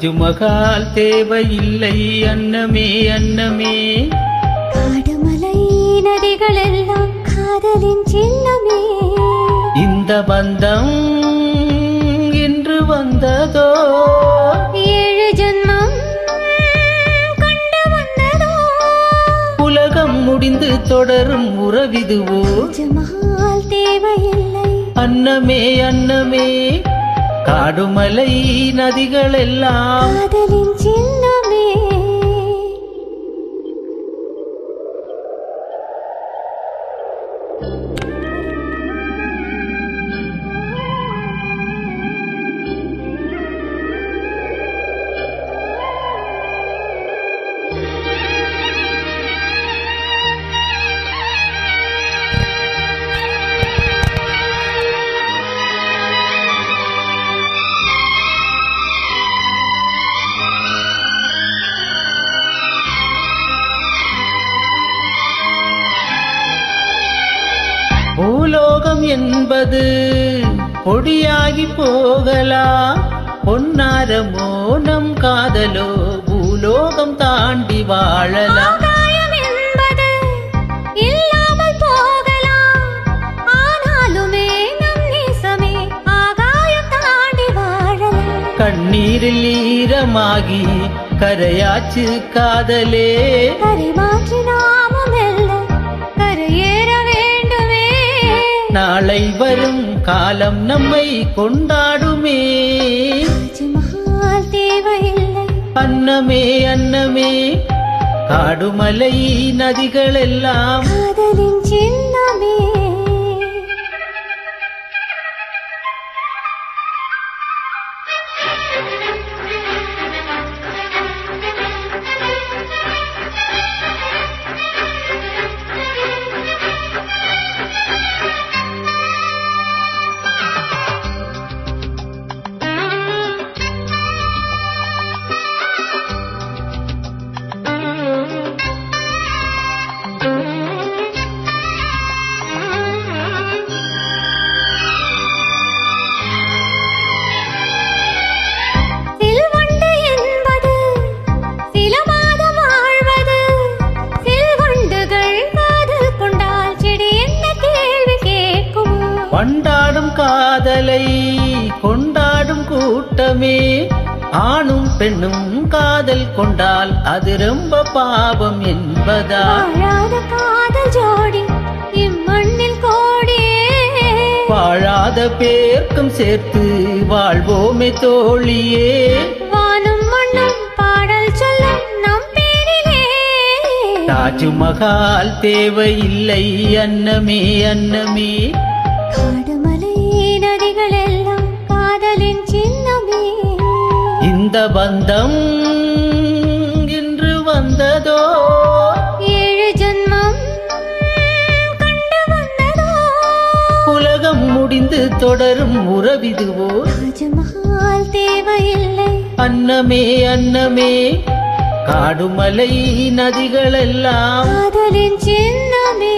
தாஜ்மஹால் தேவையில்லை அன்னமே அன்னமே, காடுமலை நதிகள் எல்லாம் காதலின் சின்னமே. இந்த பந்தம் இன்று வந்ததோ, 7 ஜென்மம் கண்டு வந்ததோ. உலகம் முடிந்து தொடரும் உறவிதுவோ. தாஜ்மஹால் தேவையில்லை அன்னமே அன்னமே, காடுமலை நதிகள் எல்லாம் காதலின் சின்னமே. பூலோகம் என்பது பொடியாகி போகலாம், பொன்னாரமோ நம் காதலோ பூலோகம் தாண்டி வாழலாம். ஆகாயம் என்பது இல்லாமல் போகலாம், ஆனாலுமே நம் நேசமே ஆகாயம் தாண்டி வாழலாம். கண்ணீரில் ஈரமாகி கரையாச்சு காதலே, கரைமாற்றி நாமும் மெல்ல கரையேற வேண்டுமே. நாளை வரும் காலம் நம்மை கொண்டாடுமே. தாஜ்மஹால் தேவையில்லை அன்னமே அன்னமே, காடுமலை நதிகள் எல்லாம் காதலின் சின்னமே. கொண்டாடும் காதலை கொண்டாடும் கூட்டமே, ஆணும் பெண்ணும் காதல் கொண்டால் அது ரொம்ப பாவம் என்பதா. வாழாத காதல் ஜோடி இம்மண்ணில் கோடியே, வாழாத பேர்க்கும் சேர்த்து வாழ்வோமே தோழியே. வானும் மண்ணும் பாடல் சொல்லும் நம் பேரிலே. தாஜ்மஹால் தேவையில்லை அன்னமே அன்னமே, காடுமலை நதிகள் எல்லாம் காதலின் சின்னமே. இந்த பந்தம் இன்று வந்ததோ, 7 ஜென்மம் கண்டு வந்ததோ. உலகம் முடிந்து தொடரும் உறவிதுவோ. தாஜ்மஹால் தேவையில்லை அன்னமே அன்னமே, காடுமலை நதிகள் எல்லாம் காதலின் சின்னமே.